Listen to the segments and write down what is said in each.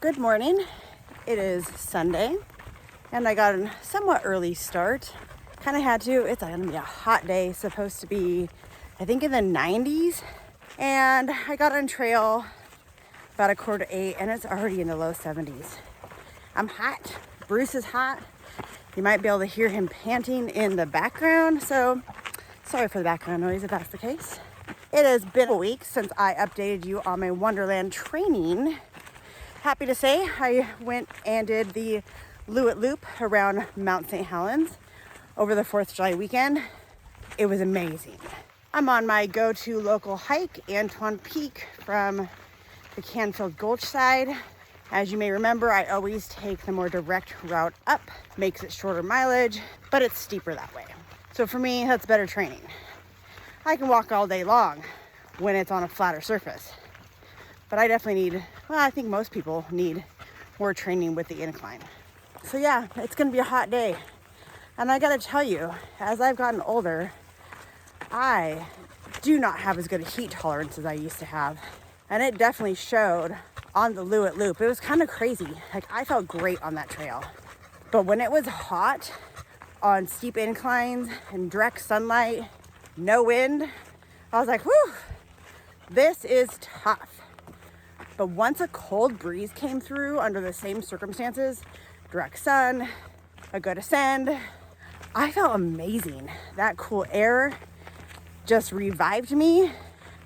Good morning. It is Sunday and I got a somewhat early start. Kind of had to. It's going to be a hot day, supposed to be, I think, in the 90s. And I got on trail about 7:45 and it's already in the low 70s. I'm hot. Bruce is hot. You might be able to hear him panting in the background. So sorry for the background noise if that's the case. It has been a week since I updated you on my Wonderland training. Happy to say I went and did the Loowit Loop around Mount St Helens over the 4th of July weekend. It was amazing. I'm on my go-to local hike, Antoine Peak, from the Canfield Gulch side. As you may remember, I always take the more direct route up. Makes it shorter mileage, but it's steeper that way. So for me, that's better training. I can walk all day long when it's on a flatter surface. But I definitely need, well, I think most people need more training with the incline. So yeah, it's gonna be a hot day. And I gotta tell you, as I've gotten older, I do not have as good a heat tolerance as I used to have. And it definitely showed on the Loowit Loop. It was kind of crazy. Like, I felt great on that trail. But when it was hot on steep inclines and direct sunlight, no wind, I was like, whew, this is tough. But once a cold breeze came through under the same circumstances, direct sun, a good ascend, I felt amazing. That cool air just revived me,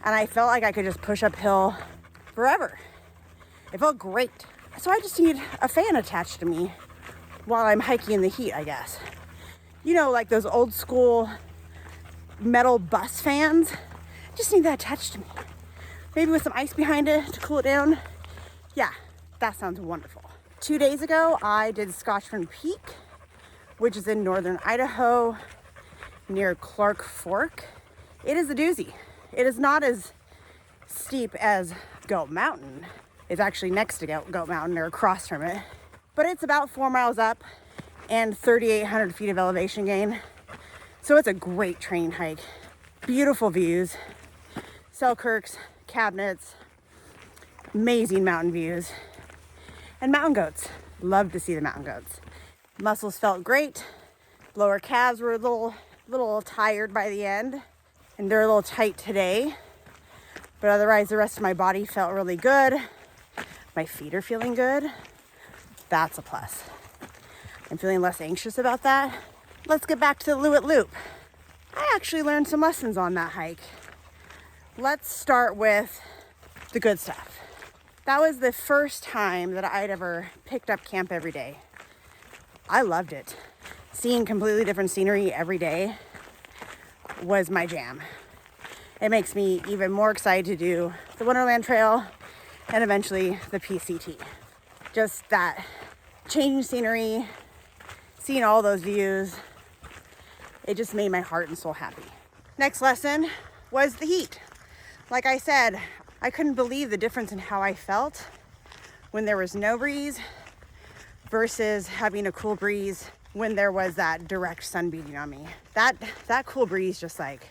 and I felt like I could just push uphill forever. It felt great. So I just need a fan attached to me while I'm hiking in the heat, I guess. You know, like those old school metal bus fans. Just need that attached to me. Maybe with some ice behind it to cool it down. Yeah, that sounds wonderful. 2 days ago, I did Scotchman Peak, which is in northern Idaho near Clark Fork. It is a doozy. It is not as steep as Goat Mountain. It's actually next to Goat Mountain or across from it. But it's about 4 miles up and 3,800 feet of elevation gain. So it's a great training hike. Beautiful views. Selkirks, Cabinets, amazing mountain views, and mountain goats. Love to see the mountain goats. Muscles felt great. Lower calves were a little tired by the end, and they're a little tight today. But otherwise, the rest of my body felt really good. My feet are feeling good. That's a plus. I'm feeling less anxious about that. Let's get back to the Loowit Loop. I actually learned some lessons on that hike. Let's start with the good stuff. That was the first time that I'd ever picked up camp every day. I loved it. Seeing completely different scenery every day was my jam. It makes me even more excited to do the Wonderland Trail and eventually the PCT. Just that changing scenery, seeing all those views, it just made my heart and soul happy. Next lesson was the heat. Like I said, I couldn't believe the difference in how I felt when there was no breeze versus having a cool breeze when there was that direct sun beating on me. That cool breeze just like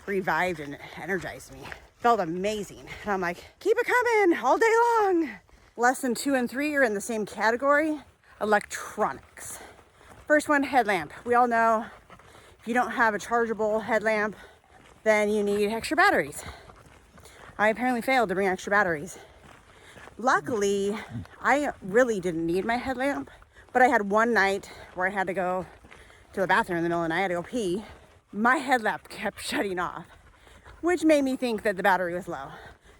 revived and energized me. Felt amazing. And I'm like, keep it coming all day long. Lesson 2 and 3 are in the same category, electronics. First one, headlamp. We all know if you don't have a chargeable headlamp, then you need extra batteries. I apparently failed to bring extra batteries. Luckily, I really didn't need my headlamp, but I had one night where I had to go to the bathroom in the middle of the night. I had to go pee. My headlamp kept shutting off, which made me think that the battery was low.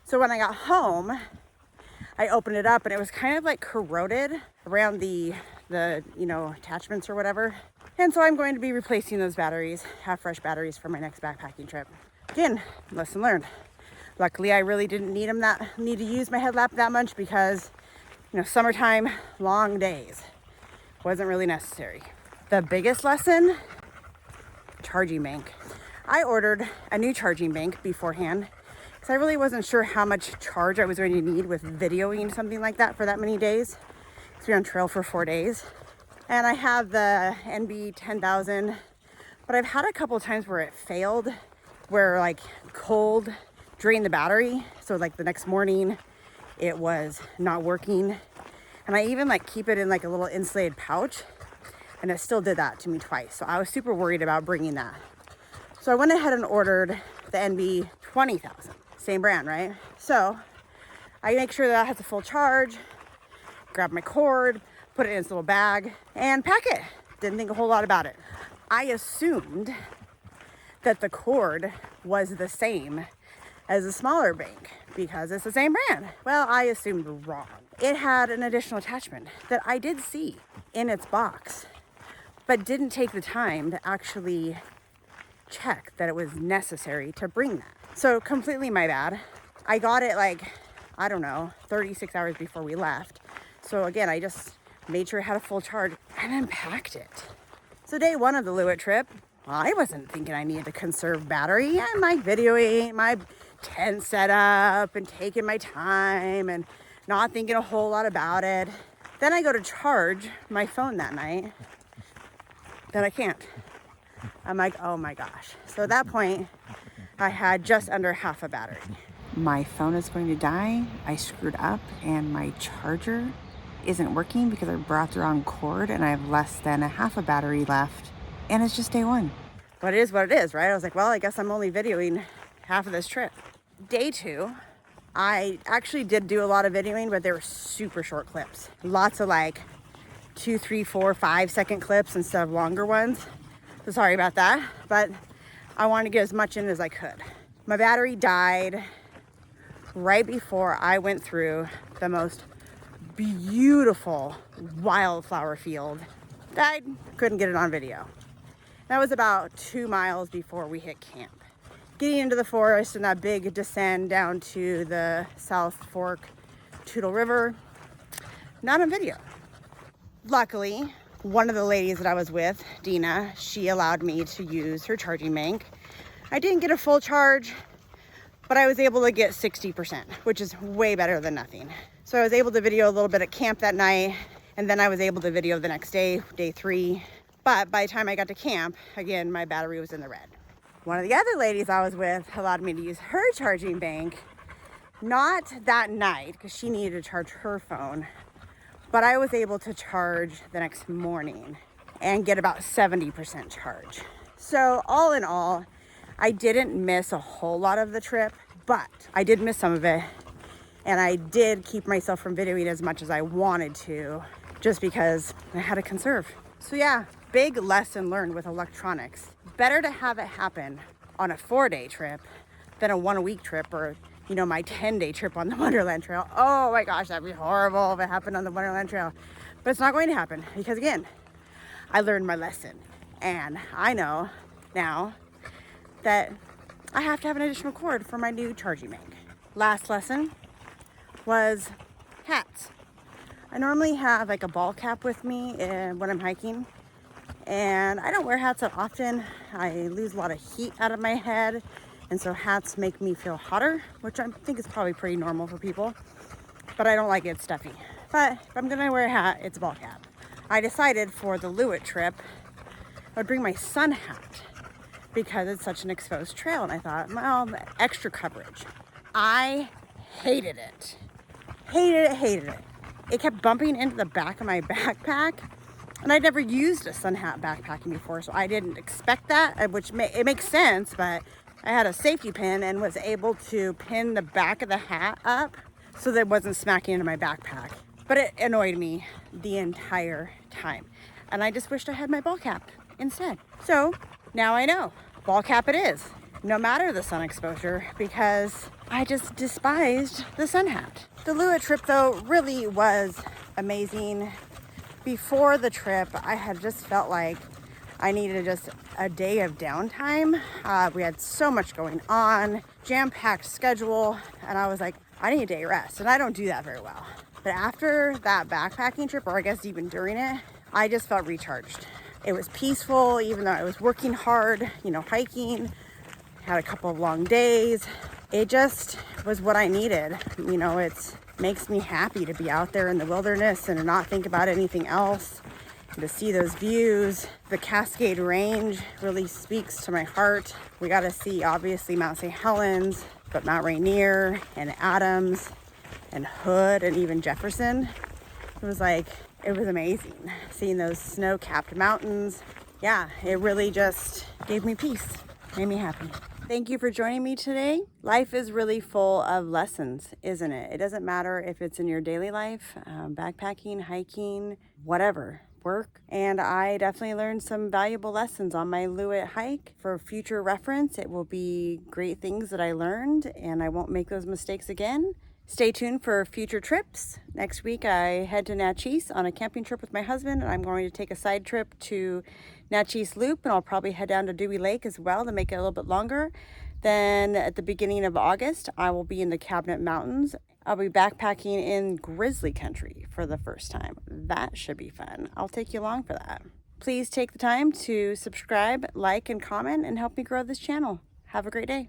So when I got home, I opened it up and it was kind of like corroded around the attachments or whatever. And so I'm going to be replacing those batteries, have fresh batteries for my next backpacking trip. Again, lesson learned. Luckily, I really didn't need to use my headlamp that much because, summertime, long days. Wasn't really necessary. The biggest lesson, charging bank. I ordered a new charging bank beforehand because I really wasn't sure how much charge I was going to need with videoing something like that for that many days. Because we're on trail for 4 days. And I have the NB 10,000, but I've had a couple of times where it failed, where like cold drained the battery. So like the next morning it was not working And I even like keep it in like a little insulated pouch, and it still did that to me twice. So I was super worried about bringing that. So I went ahead and ordered the NB 20,000, same brand, right? So I make sure that has a full charge, grab my cord, put it in its little bag, and pack it. Didn't think a whole lot about it. I assumed that the cord was the same as a smaller bank because it's the same brand. Well, I assumed wrong. It had an additional attachment that I did see in its box, but didn't take the time to actually check that it was necessary to bring that. So completely my bad. I got it like, I don't know, 36 hours before we left. So again, I just made sure it had a full charge and then packed it. So day one of the Loowit trip, well, I wasn't thinking I needed to conserve battery. I'm like videoing my tent setup and taking my time and not thinking a whole lot about it. Then I go to charge my phone that night. Then I can't. I'm like, oh my gosh. So at that point, I had just under half a battery. My phone is going to die. I screwed up and my charger isn't working because I brought the wrong cord and I have less than a half a battery left. And it's just day one. But it is what it is, right? I was like, well, I guess I'm only videoing half of this trip. Day two, I actually did do a lot of videoing, but they were super short clips. Lots of like 2, 3, 4, 5 second clips instead of longer ones. So sorry about that, but I wanted to get as much in as I could. My battery died right before I went through the most beautiful wildflower field that I couldn't get it on video. That was about 2 miles before we hit camp. Getting into the forest and that big descent down to the South Fork Toutle River, not on video. Luckily, one of the ladies that I was with, Dina, she allowed me to use her charging bank. I didn't get a full charge, but I was able to get 60%, which is way better than nothing. So I was able to video a little bit at camp that night, and then I was able to video the next day, day 3. But by the time I got to camp, again, my battery was in the red. One of the other ladies I was with allowed me to use her charging bank, not that night, because she needed to charge her phone, but I was able to charge the next morning and get about 70% charge. So all in all, I didn't miss a whole lot of the trip, but I did miss some of it. And I did keep myself from videoing as much as I wanted to, just because I had to conserve. So yeah, big lesson learned with electronics. Better to have it happen on a 4-day trip than a 1-week trip, or you know, my 10-day trip on the Wonderland Trail. Oh my gosh, that'd be horrible if it happened on the Wonderland Trail. But it's not going to happen because again, I learned my lesson. And I know now that I have to have an additional cord for my new charging bank. Last lesson was hats. I normally have like a ball cap with me when I'm hiking. And I don't wear hats that often. I lose a lot of heat out of my head. And so hats make me feel hotter, which I think is probably pretty normal for people. But I don't like it stuffy. But if I'm gonna wear a hat, it's a ball cap. I decided for the Loowit trip, I would bring my sun hat because it's such an exposed trail. And I thought, well, extra coverage. I hated it. Hated it. It kept bumping into the back of my backpack. And I'd never used a sun hat backpacking before, so I didn't expect that, which it makes sense, but I had a safety pin and was able to pin the back of the hat up so that it wasn't smacking into my backpack. But it annoyed me the entire time. And I just wished I had my ball cap instead. So now I know, ball cap it is, no matter the sun exposure, because I just despised the sun hat. The Loowit trip though really was amazing. Before the trip, I had just felt like I needed just a day of downtime. We had so much going on, jam-packed schedule, and I was like, I need a day rest, and I don't do that very well. But after that backpacking trip, or I guess even during it, I just felt recharged. It was peaceful, even though I was working hard, you know, hiking, had a couple of long days. It just was what I needed. You know, it makes me happy to be out there in the wilderness and not think about anything else. And to see those views. The Cascade Range really speaks to my heart. We got to see, obviously, Mount St Helens, but Mount Rainier and Adams and Hood and even Jefferson. It was amazing seeing those snow-capped mountains. Yeah, it really just gave me peace, made me happy. Thank you for joining me today. Life is really full of lessons, isn't it? It doesn't matter if it's in your daily life, backpacking, hiking, whatever, work. And I definitely learned some valuable lessons on my Loowit hike. For future reference, it will be great things that I learned, and I won't make those mistakes again. Stay tuned for future trips. Next week, I head to Natchez on a camping trip with my husband, and I'm going to take a side trip to Natchez Loop, and I'll probably head down to Dewey Lake as well to make it a little bit longer. Then at the beginning of August, I will be in the Cabinet Mountains. I'll be backpacking in grizzly country for the first time. That should be fun. I'll take you along for that. Please take the time to subscribe, like, and comment, and help me grow this channel. Have a great day.